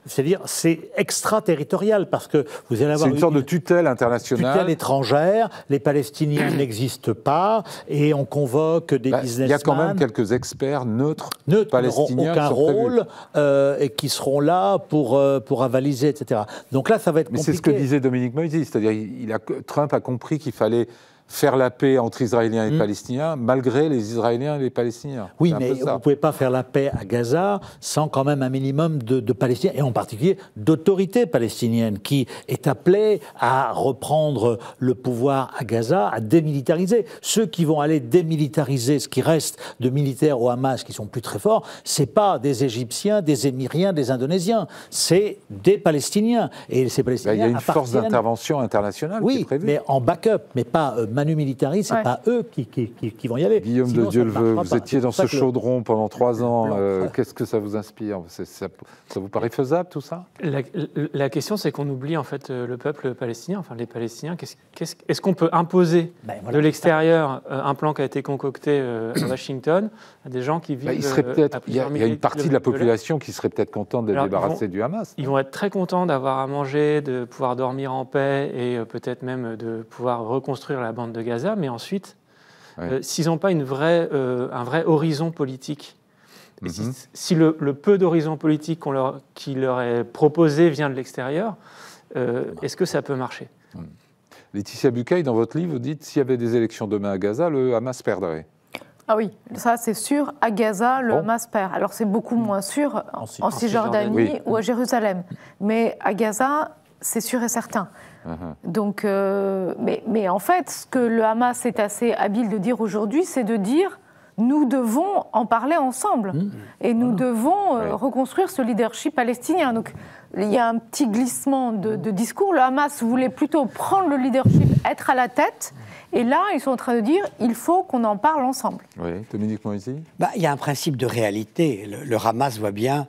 c'est-à-dire, c'est extraterritorial parce que vous allez avoir une sorte de tutelle internationale, tutelle étrangère. Les Palestiniens n'existent pas et on convoque des businessmen. Il y a quand même quelques experts neutres palestiniens qui n'auront aucun rôle et qui seront là pour avaliser, etc. Donc là, ça va être compliqué. Mais c'est ce que disait Dominique Moïse, c'est-à-dire Trump a compris qu'il fallait faire la paix entre Israéliens et Palestiniens, malgré les Israéliens et les Palestiniens. Oui, mais vous ne pouvez pas faire la paix à Gaza sans quand même un minimum de Palestiniens, et en particulier d'autorité palestinienne, qui est appelée à reprendre le pouvoir à Gaza, à démilitariser. Ceux qui vont aller démilitariser ce qui reste de militaires au Hamas, qui sont plus très forts, ce n'est pas des Égyptiens, des Émiriens, des Indonésiens, c'est des Palestiniens. Et ces Palestiniens il y a une force d'intervention internationale qui est prévue. Mais en backup, mais pas Manu Militari, c'est pas eux qui vont y aller. Guillaume de Dieuleveux, vous étiez dans ce chaudron pendant 3 ans. Qu'est-ce que ça vous inspire? Ça vous paraît faisable, tout ça? La question, c'est qu'on oublie en fait le peuple palestinien, enfin les Palestiniens. Est-ce qu'on peut imposer de l'extérieur un plan qui a été concocté à Washington à des gens qui vivent il y a une partie de la population qui serait peut-être contente d'être débarrassée du Hamas. Ils vont être très contents d'avoir à manger, de pouvoir dormir en paix et peut-être même de pouvoir reconstruire la bande de Gaza, mais ensuite, s'ils n'ont pas un vrai horizon politique, si le peu d'horizon politique qui leur est proposé vient de l'extérieur, est-ce que ça peut marcher? Laetitia Bucaille, dans votre livre, vous dites s'il y avait des élections demain à Gaza, le Hamas perdrait. Ah oui, ça c'est sûr, à Gaza, le Hamas perd. Alors c'est beaucoup moins sûr en Cisjordanie ou à Jérusalem. Mais à Gaza, c'est sûr et certain. Donc, mais en fait, ce que le Hamas est assez habile de dire aujourd'hui, c'est de dire nous devons en parler ensemble et nous devons reconstruire ce leadership palestinien. Donc, il y a un petit glissement de discours. Le Hamas voulait plutôt prendre le leadership, être à la tête. Et là, ils sont en train de dire il faut qu'on en parle ensemble. Oui, Dominique Moïsi. Il y a un principe de réalité. Le Hamas voit bien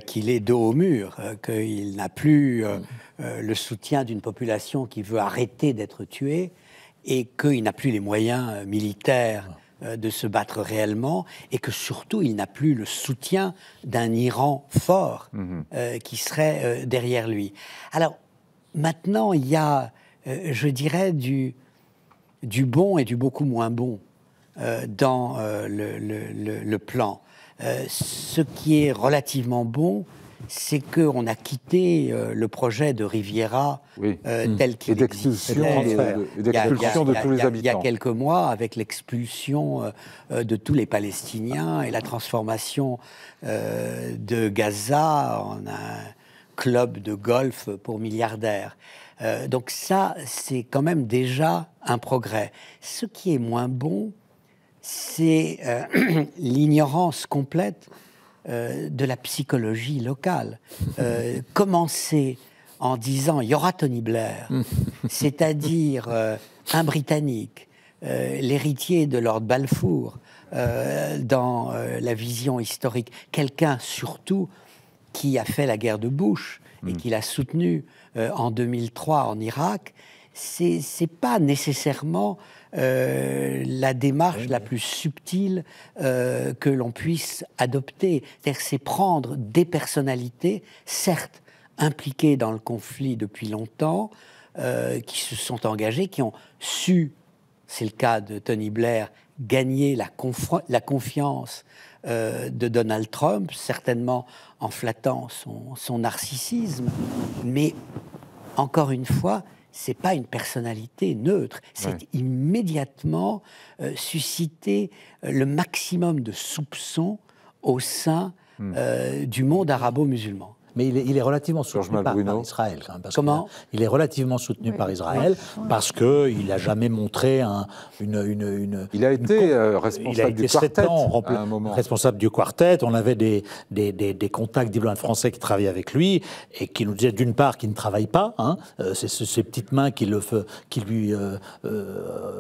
qu'il est dos au mur, qu'il n'a plus le soutien d'une population qui veut arrêter d'être tuée et qu'il n'a plus les moyens militaires de se battre réellement et que surtout il n'a plus le soutien d'un Iran fort qui serait derrière lui. Alors maintenant il y a, je dirais, du bon et du beaucoup moins bon dans le plan. Ce qui est relativement bon, c'est qu'on a quitté le projet de Riviera tel qu'il existait de tous les habitants. Il y a quelques mois, avec l'expulsion de tous les Palestiniens et la transformation de Gaza en un club de golf pour milliardaires. Donc ça, c'est quand même déjà un progrès. Ce qui est moins bon, c'est l'ignorance complète de la psychologie locale. Commencer en disant il y aura Tony Blair, c'est-à-dire un Britannique, l'héritier de Lord Balfour, dans la vision historique, quelqu'un surtout qui a fait la guerre de Bush et qui l'a soutenu en 2003 en Irak, c'est pas nécessairement la démarche la plus subtile que l'on puisse adopter. C'est-à-dire, c'est prendre des personnalités, certes impliquées dans le conflit depuis longtemps, qui se sont engagées, qui ont su, c'est le cas de Tony Blair, gagner la confiance de Donald Trump, certainement en flattant son narcissisme, mais encore une fois, c'est pas une personnalité neutre, c'est immédiatement susciter le maximum de soupçons au sein du monde arabo-musulman. Mais il est relativement soutenu par Israël. Quand même, Comment ? Il est relativement soutenu par Israël parce qu'il n'a jamais montré Il a été responsable du quartet à un moment. Responsable du quartet. On avait des contacts diplomates français qui travaillaient avec lui et qui nous disaient d'une part qu'il ne travaille pas. C'est ces petites mains qui lui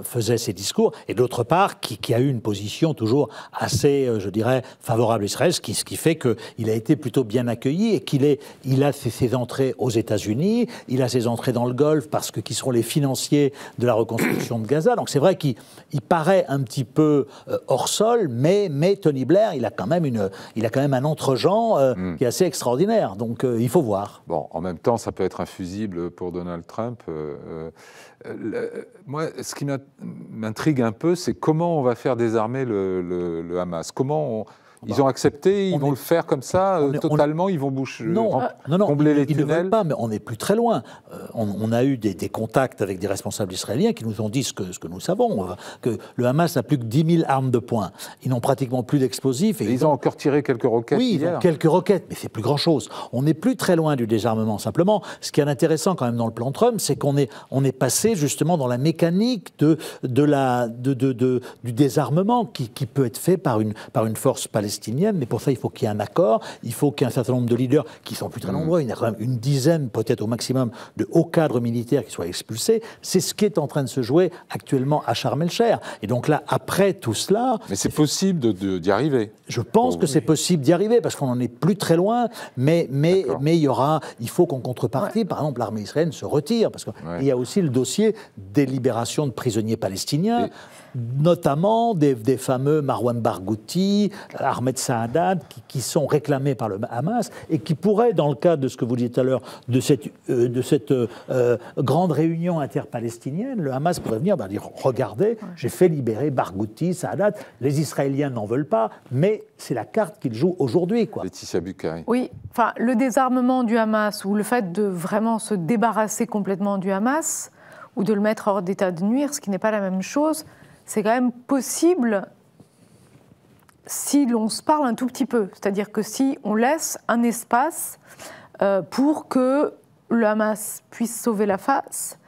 faisaient ses discours. Et d'autre part, qui a eu une position toujours assez, je dirais, favorable à Israël, ce qui fait qu'il a été plutôt bien accueilli et il a fait ses entrées aux États-Unis, il a ses entrées dans le Golfe parce que qui seront les financiers de la reconstruction de Gaza. Donc c'est vrai qu'il paraît un petit peu hors sol, mais Tony Blair, il a quand même un entre-gens qui est assez extraordinaire. Donc il faut voir. Bon, en même temps, ça peut être un fusible pour Donald Trump. Moi, ce qui m'intrigue un peu, c'est comment on va faire désarmer le Hamas. Ils ont accepté, ils vont le faire comme ça, totalement, ils vont combler les tunnels. Ils ne veulent pas, mais on n'est plus très loin. On a eu des contacts avec des responsables israéliens qui nous ont dit ce que nous savons, que le Hamas n'a plus que 10 000 armes de poing. Ils n'ont pratiquement plus d'explosifs. Et ils ont encore tiré quelques roquettes hier. Oui, ils ont quelques roquettes, mais c'est plus grand-chose. On n'est plus très loin du désarmement. Simplement, ce qui est intéressant quand même dans le plan Trump, c'est qu'on est passé justement dans la mécanique du désarmement qui peut être fait par une force palestinienne, mais pour ça, il faut qu'il y ait un accord, il faut qu'il y ait un certain nombre de leaders qui sont plus très nombreux, il y en a quand même une dizaine, peut-être au maximum, de hauts cadres militaires qui soient expulsés. C'est ce qui est en train de se jouer actuellement à Sharm el-Sheikh. Et donc là, après tout cela... Mais c'est possible d'y arriver. Je pense que c'est possible d'y arriver, parce qu'on n'en est plus très loin, mais il faut qu'en contrepartie, par exemple, l'armée israélienne se retire, parce qu'il y a aussi le dossier des libérations de prisonniers palestiniens, notamment des fameux Marwan Barghouti, Ahmed Saadat, qui sont réclamés par le Hamas et qui pourraient, dans le cadre de ce que vous disiez tout à l'heure, de cette grande réunion interpalestinienne, le Hamas pourrait venir dire « Regardez, j'ai fait libérer Barghouti, Saadat, les Israéliens n'en veulent pas, mais c'est la carte qu'ils jouent aujourd'hui. » Laetitia Bucari. Oui, enfin, le désarmement du Hamas ou le fait de vraiment se débarrasser complètement du Hamas ou de le mettre hors d'état de nuire, ce qui n'est pas la même chose, c'est quand même possible si l'on se parle un tout petit peu. C'est-à-dire que si on laisse un espace pour que le Hamas puisse sauver la face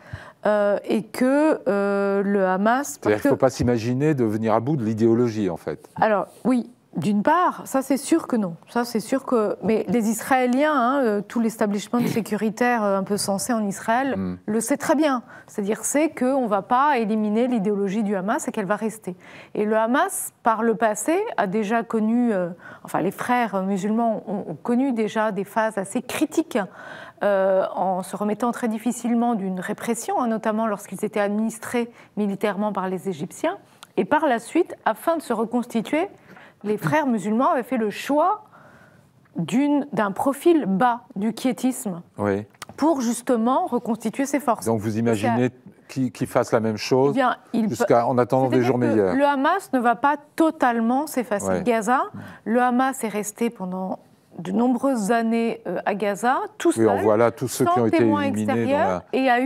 et que le Hamas... C'est-à-dire qu'il ne faut pas s'imaginer de venir à bout de l'idéologie, en fait. Alors, oui. D'une part, ça c'est sûr que non. Ça c'est sûr que. Mais les Israéliens, tout l'establishment sécuritaire un peu censé en Israël, le sait très bien. C'est-à-dire qu'on ne va pas éliminer l'idéologie du Hamas et qu'elle va rester. Et le Hamas, par le passé, a déjà connu. Enfin, les frères musulmans ont connu déjà des phases assez critiques en se remettant très difficilement d'une répression, notamment lorsqu'ils étaient administrés militairement par les Égyptiens. Et par la suite, afin de se reconstituer, les frères musulmans avaient fait le choix d'un profil bas du quiétisme pour justement reconstituer ses forces. Donc vous imaginez qu'ils fassent la même chose en attendant des jours meilleurs. Le Hamas ne va pas totalement s'effacer de Gaza. Le Hamas est resté pendant de nombreuses années à Gaza, tout seul, on voit là tous ceux qui ont été éliminés et a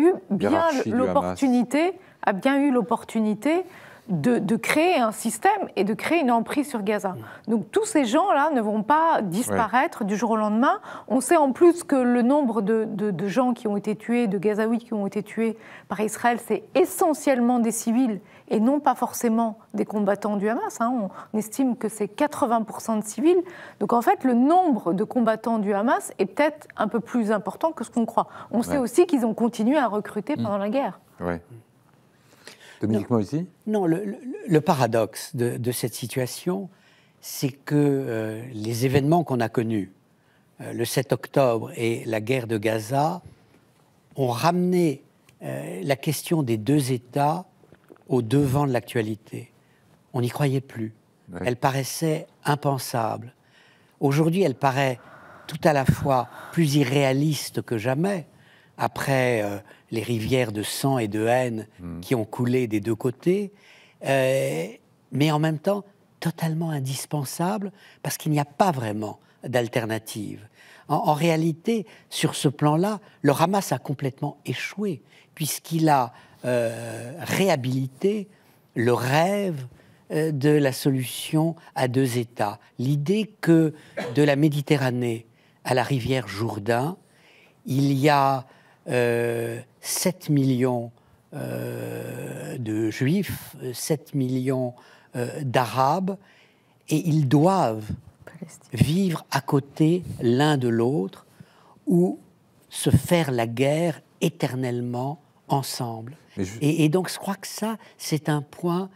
bien eu l'opportunité de créer un système et de créer une emprise sur Gaza. Donc tous ces gens-là ne vont pas disparaître du jour au lendemain. On sait en plus que le nombre de gens qui ont été tués, de Gazaouis qui ont été tués par Israël, c'est essentiellement des civils et non pas forcément des combattants du Hamas. On estime que c'est 80% de civils. Donc en fait, le nombre de combattants du Hamas est peut-être un peu plus important que ce qu'on croit. On sait aussi qu'ils ont continué à recruter pendant la guerre. Dominique Moïsi ? Non, le paradoxe de cette situation, c'est que les événements qu'on a connus, le 7 octobre et la guerre de Gaza, ont ramené la question des deux États au devant de l'actualité. On n'y croyait plus. Elle paraissait impensable. Aujourd'hui, elle paraît tout à la fois plus irréaliste que jamais, après les rivières de sang et de haine qui ont coulé des deux côtés, mais en même temps totalement indispensable, parce qu'il n'y a pas vraiment d'alternative. En réalité, sur ce plan-là, le Hamas a complètement échoué, puisqu'il a réhabilité le rêve de la solution à deux États. L'idée que de la Méditerranée à la rivière Jourdain, il y a 7 millions de Juifs, 7 millions d'Arabes, et ils doivent vivre à côté l'un de l'autre ou se faire la guerre éternellement ensemble. Et donc je crois que ça, c'est un point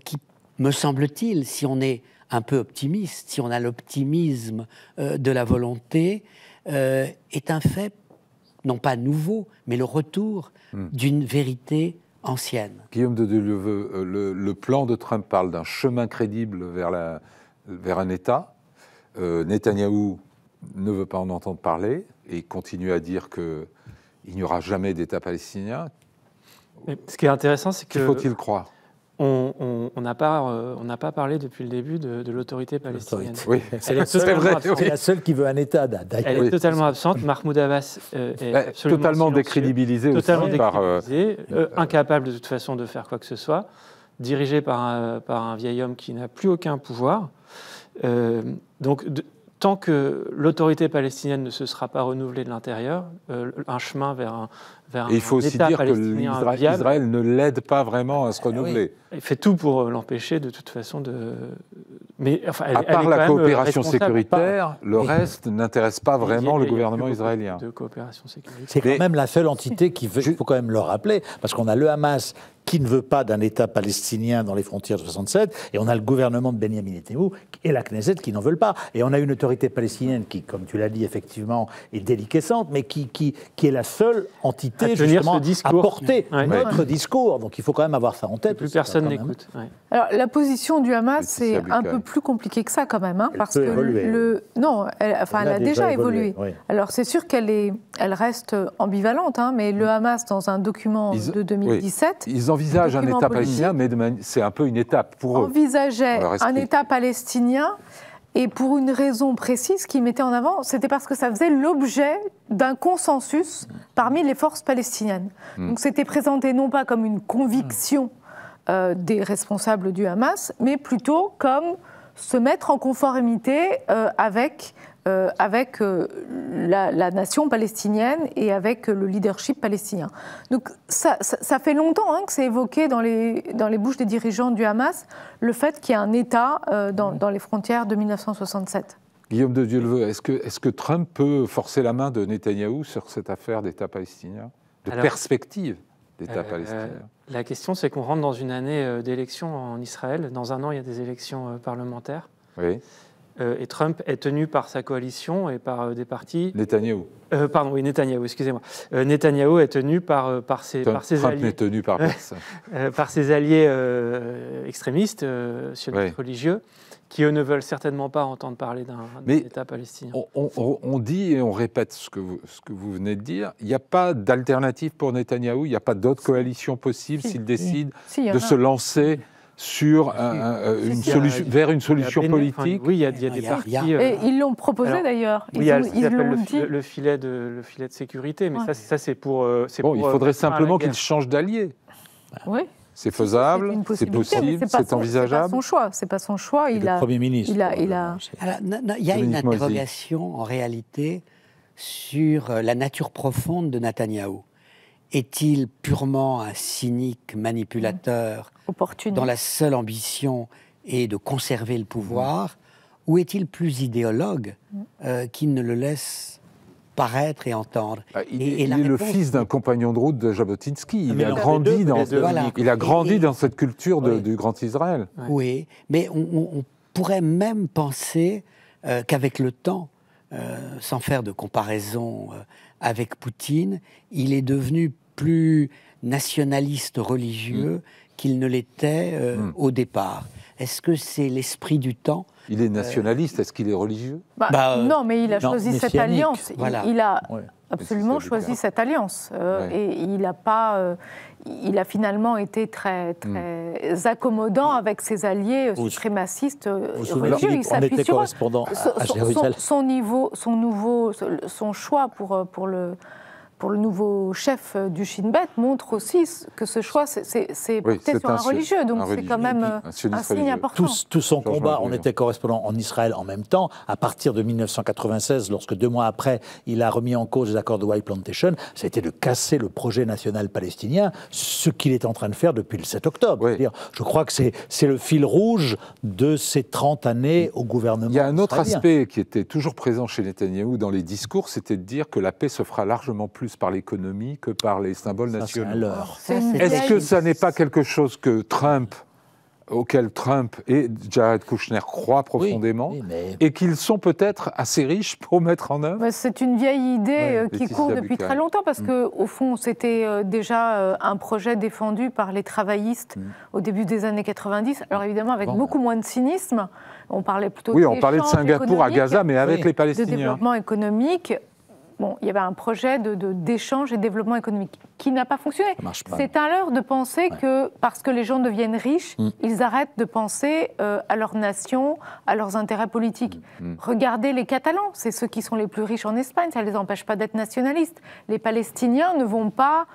qui, me semble-t-il, si on est un peu optimiste, si on a l'optimisme de la volonté, est un fait non pas nouveau, mais le retour d'une vérité ancienne. Guillaume de Delevoye, le plan de Trump parle d'un chemin crédible vers un État. Netanyahou ne veut pas en entendre parler et continue à dire qu'il n'y aura jamais d'État palestinien. Mais ce qui est intéressant, c'est que... Qu'il faut-il croire ? on n'a pas parlé depuis le début de l'autorité palestinienne. Oui, c'est la seule qui veut un État, d'ailleurs. Elle est totalement absente. Mahmoud Abbas est absolument totalement décrédibilisé aussi incapable de toute façon de faire quoi que ce soit, dirigé par un vieil homme qui n'a plus aucun pouvoir. Donc, tant que l'autorité palestinienne ne se sera pas renouvelée de l'intérieur, un chemin vers un et il faut aussi État dire que viable, Israël ne l'aide pas vraiment à se renouveler. Il fait tout pour l'empêcher de toute façon de... Mais, enfin, à part la coopération sécuritaire, le reste n'intéresse pas vraiment le gouvernement israélien. De coopération sécuritaire. C'est quand même la seule entité qui veut, il faut quand même le rappeler, parce qu'on a le Hamas qui ne veut pas d'un État palestinien dans les frontières de 67, et on a le gouvernement de Benyamin Netanyahou et la Knesset qui n'en veulent pas. Et on a une autorité palestinienne qui, comme tu l'as dit, effectivement, est déliquescente, mais qui est la seule entité justement à porter notre discours. Donc il faut quand même avoir ça en tête. Plus personne n'écoute. Ouais. Alors la position du Hamas, c'est un peu plus compliqué que ça quand même, hein, parce que elle a déjà évolué. Oui. Alors c'est sûr qu'elle reste ambivalente, hein, mais le Hamas, dans un document de 2017... Ils envisagent un État palestinien, mais c'est un peu une étape pour eux. Envisageait un État palestinien, et pour une raison précise qu'ils mettaient en avant, c'était parce que ça faisait l'objet d'un consensus parmi les forces palestiniennes. Donc c'était présenté non pas comme une conviction des responsables du Hamas, mais plutôt comme se mettre en conformité avec la nation palestinienne et avec le leadership palestinien. Donc ça fait longtemps que c'est évoqué dans les bouches des dirigeants du Hamas, le fait qu'il y ait un État dans les frontières de 1967. Guillaume de Dieuleveux, est-ce que Trump peut forcer la main de Netanyahou sur cette affaire d'État palestinien, perspective d'État palestinien? La question, c'est qu'on rentre dans une année d'élections en Israël. Dans un an, il y a des élections parlementaires. Oui. Et Trump est tenu par sa coalition et par des partis... Netanyahou. Netanyahou, excusez-moi. Netanyahou est tenu par ses alliés... Trump n'est tenu par personne. Par ses alliés extrémistes, sionistes religieux, qui, eux, ne veulent certainement pas entendre parler d'un État palestinien. On dit, et on répète ce que vous venez de dire, il n'y a pas d'alternative pour Netanyahou, il n'y a pas d'autre coalition possible s'il décide de se lancer... vers une solution politique. Oui, il y a des partis... Et ils l'ont proposé d'ailleurs. Ils l'ont dit. Le filet de sécurité, mais ça c'est pour... il faudrait simplement qu'il change d'allié. Oui. C'est faisable, c'est possible, c'est envisageable. C'est pas son choix. Le Premier ministre. Il y a une interrogation en réalité sur la nature profonde de Netanyahou. Est-il purement un cynique manipulateur dont la seule ambition est de conserver le pouvoir, ou est-il plus idéologue qui ne le laisse paraître et entendre? Il est le fils d'un compagnon de route de Jabotinsky. Il a grandi dans cette culture du Grand Israël. Oui, mais on pourrait même penser qu'avec le temps, sans faire de comparaison avec Poutine, il est devenu plus nationaliste religieux qu'il ne l'était au départ. Est-ce que c'est l'esprit du temps? Il est nationaliste, est-ce qu'il est religieux? Non, mais il a choisi cette alliance. Voilà. Il a absolument choisi cette alliance. Et il a finalement été très accommodant avec ses alliés suprémacistes religieux. Il s'appuie sur son choix pour le nouveau chef du Shin Bet montre aussi que ce choix, c'est porté sur un religieux. Donc c'est quand même un signe important. Tout son combat, on était correspondant en Israël en même temps. À partir de 1996, lorsque 2 mois après, il a remis en cause les accords de White Plantation, c'était de casser le projet national palestinien, ce qu'il est en train de faire depuis le 7 octobre. Oui. Je crois que c'est le fil rouge de ces 30 années au gouvernement israélien. Il y a un autre aspect qui était toujours présent chez Netanyahou dans les discours, c'était de dire que la paix se fera largement plus par l'économie que par les symboles nationaux. Est-ce que ça n'est pas quelque chose auquel Trump et Jared Kushner croient profondément, et qu'ils sont peut-être assez riches pour mettre en œuvre? C'est une vieille idée qui court depuis très longtemps, parce qu'au fond, c'était déjà un projet défendu par les travaillistes au début des années 90, alors évidemment avec beaucoup moins de cynisme. On parlait plutôt on parlait de Singapour à Gaza, mais avec les Palestiniens. De développement économique. bon, il y avait un projet d'échange et de développement économique qui n'a pas fonctionné. C'est un leurre de penser que parce que les gens deviennent riches, ils arrêtent de penser à leur nation, à leurs intérêts politiques. Regardez les Catalans, c'est ceux qui sont les plus riches en Espagne, ça ne les empêche pas d'être nationalistes. Les Palestiniens ne vont pas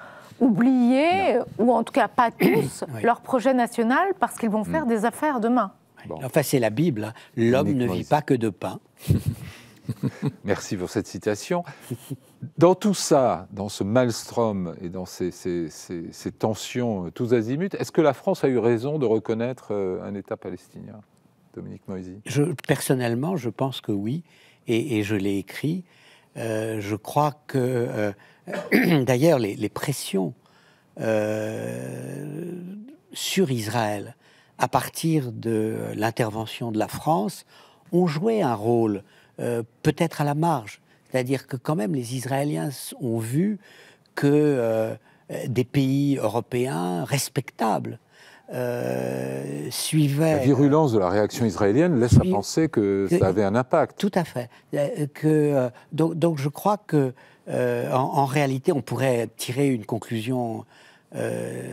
oublier, ou en tout cas pas tous, leur projet national parce qu'ils vont faire des affaires demain. Bon. Enfin, c'est la Bible, hein. L'homme ne vit pas que de pain. Merci pour cette citation. Dans tout ça, dans ce maelstrom et dans ces tensions tous azimuts, est-ce que la France a eu raison de reconnaître un État palestinien, Dominique Moisy? Personnellement, je pense que oui, et je l'ai écrit. Je crois que, d'ailleurs, les pressions sur Israël, à partir de l'intervention de la France, ont joué un rôle peut-être à la marge. C'est-à-dire que quand même les Israéliens ont vu que des pays européens respectables suivaient... La virulence de la réaction israélienne laisse à penser que ça avait un impact. Tout à fait. Donc je crois que en réalité, on pourrait tirer une conclusion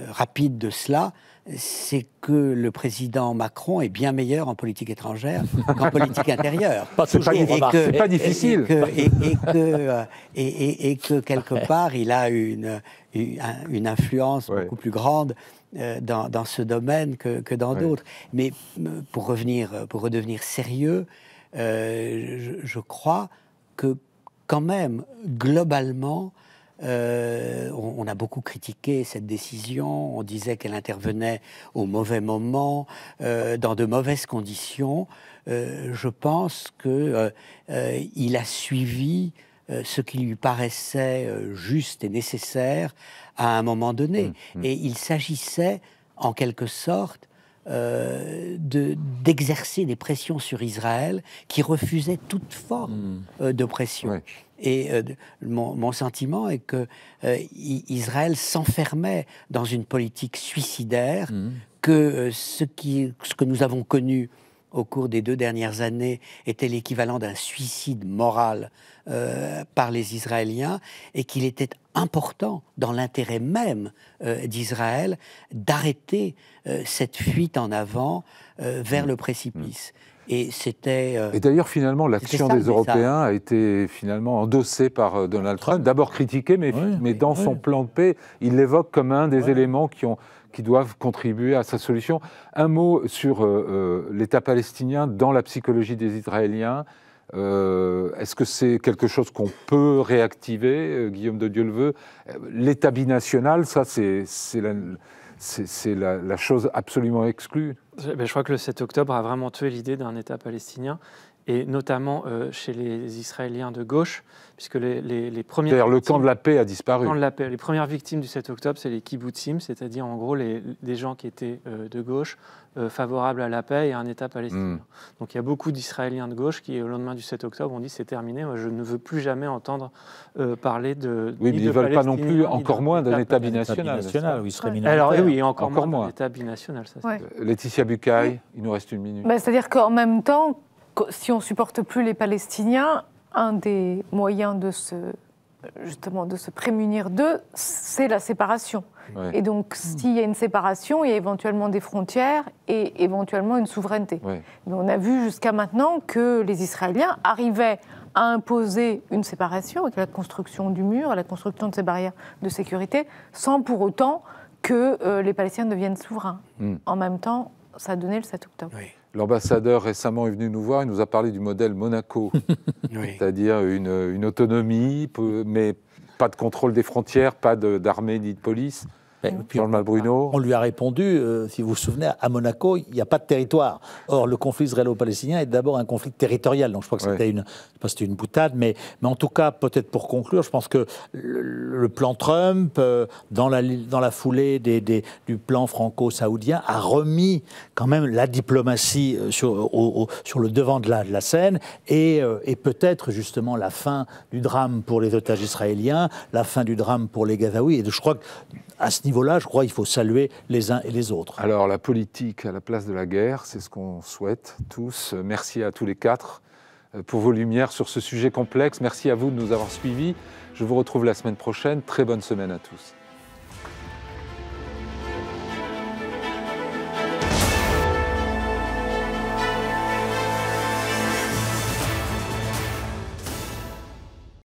rapide de cela, c'est que le président Macron est bien meilleur en politique étrangère qu'en politique intérieure. C'est pas difficile. Et que quelque part, il a une influence beaucoup plus grande dans ce domaine que dans d'autres. Mais pour redevenir sérieux, je crois que quand même, globalement, on a beaucoup critiqué cette décision, on disait qu'elle intervenait au mauvais moment, dans de mauvaises conditions. Je pense qu'il a suivi ce qui lui paraissait juste et nécessaire à un moment donné. Et il s'agissait, en quelque sorte, d'exercer des pressions sur Israël qui refusait toute forme de pression. Ouais. Et mon sentiment est que Israël s'enfermait dans une politique suicidaire, que ce que nous avons connu au cours des 2 dernières années était l'équivalent d'un suicide moral par les Israéliens, et qu'il était important, dans l'intérêt même d'Israël, d'arrêter cette fuite en avant vers le précipice. Et c'était. Et d'ailleurs, finalement, l'action des Européens a été finalement endossée par Donald Trump, d'abord critiqué, mais dans son plan de paix, il l'évoque comme un des éléments qui doivent contribuer à sa solution. Un mot sur l'État palestinien dans la psychologie des Israéliens. Est-ce que c'est quelque chose qu'on peut réactiver, Guillaume de Dieuleveux? L'État binational, ça, c'est la chose absolument exclue. Je crois que le 7 octobre a vraiment tué l'idée d'un État palestinien, et notamment chez les Israéliens de gauche, puisque les premières... C'est-à-dire le camp de la paix a disparu. Le camp de la paix. Les premières victimes du 7 octobre, c'est les kibbutzim, c'est-à-dire en gros des gens qui étaient de gauche, favorables à la paix et à un État palestinien. Donc il y a beaucoup d'Israéliens de gauche qui, au lendemain du 7 octobre, ont dit c'est terminé, moi, je ne veux plus jamais entendre parler de... Oui, mais ils ne veulent pas non plus, encore moins, d'un État binational. Où il serait minoritaire. Alors oui, encore moins d'un État binational. Ça, Laetitia Bucaille, il nous reste 1 minute. C'est-à-dire qu'en même temps, si on ne supporte plus les Palestiniens, un des moyens de se prémunir d'eux, c'est la séparation. Ouais. Et donc, s'il y a une séparation, il y a éventuellement des frontières et éventuellement une souveraineté. Ouais. Mais on a vu jusqu'à maintenant que les Israéliens arrivaient à imposer une séparation avec la construction du mur, la construction de ces barrières de sécurité, sans pour autant que les Palestiniens deviennent souverains. En même temps, ça a donné le 7 octobre. Oui. L'ambassadeur récemment est venu nous voir, il nous a parlé du modèle Monaco, c'est-à-dire une autonomie, mais pas de contrôle des frontières, pas d'armée ni de police. Jean-Marc Bruno. On lui a répondu, si vous vous souvenez, à Monaco, il n'y a pas de territoire. Or, le conflit israélo-palestinien est d'abord un conflit territorial. Donc, je crois que c'était une boutade. Mais en tout cas, peut-être pour conclure, je pense que le plan Trump, dans la foulée du plan franco-saoudien, a remis quand même la diplomatie sur le devant de la scène, et peut-être justement la fin du drame pour les otages israéliens, la fin du drame pour les Gazaouis. Et je crois qu'à ce niveau-là, je crois qu'il faut saluer les uns et les autres. Alors, la politique à la place de la guerre, c'est ce qu'on souhaite tous. Merci à tous les 4 pour vos lumières sur ce sujet complexe. Merci à vous de nous avoir suivis. Je vous retrouve la semaine prochaine. Très bonne semaine à tous.